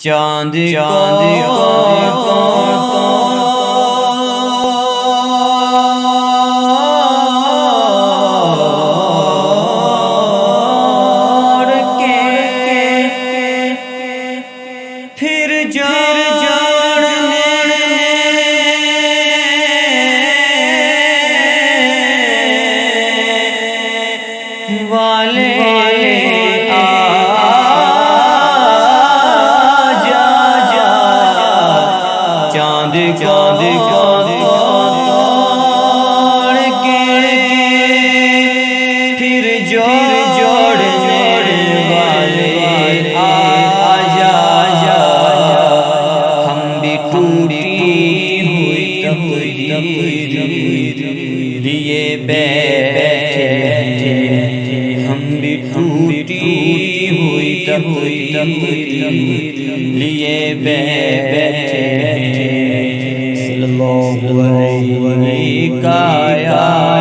چاند پھر جاڑنے والے چاند کے پھر جوڑنے والے آجا ہم بھی ٹوٹی ہوئی تقدیر لیے بیٹھے ہم بھی ٹوٹی ہوئی تقدیر لیے بیٹھے صلی اللہ علیہ وسلم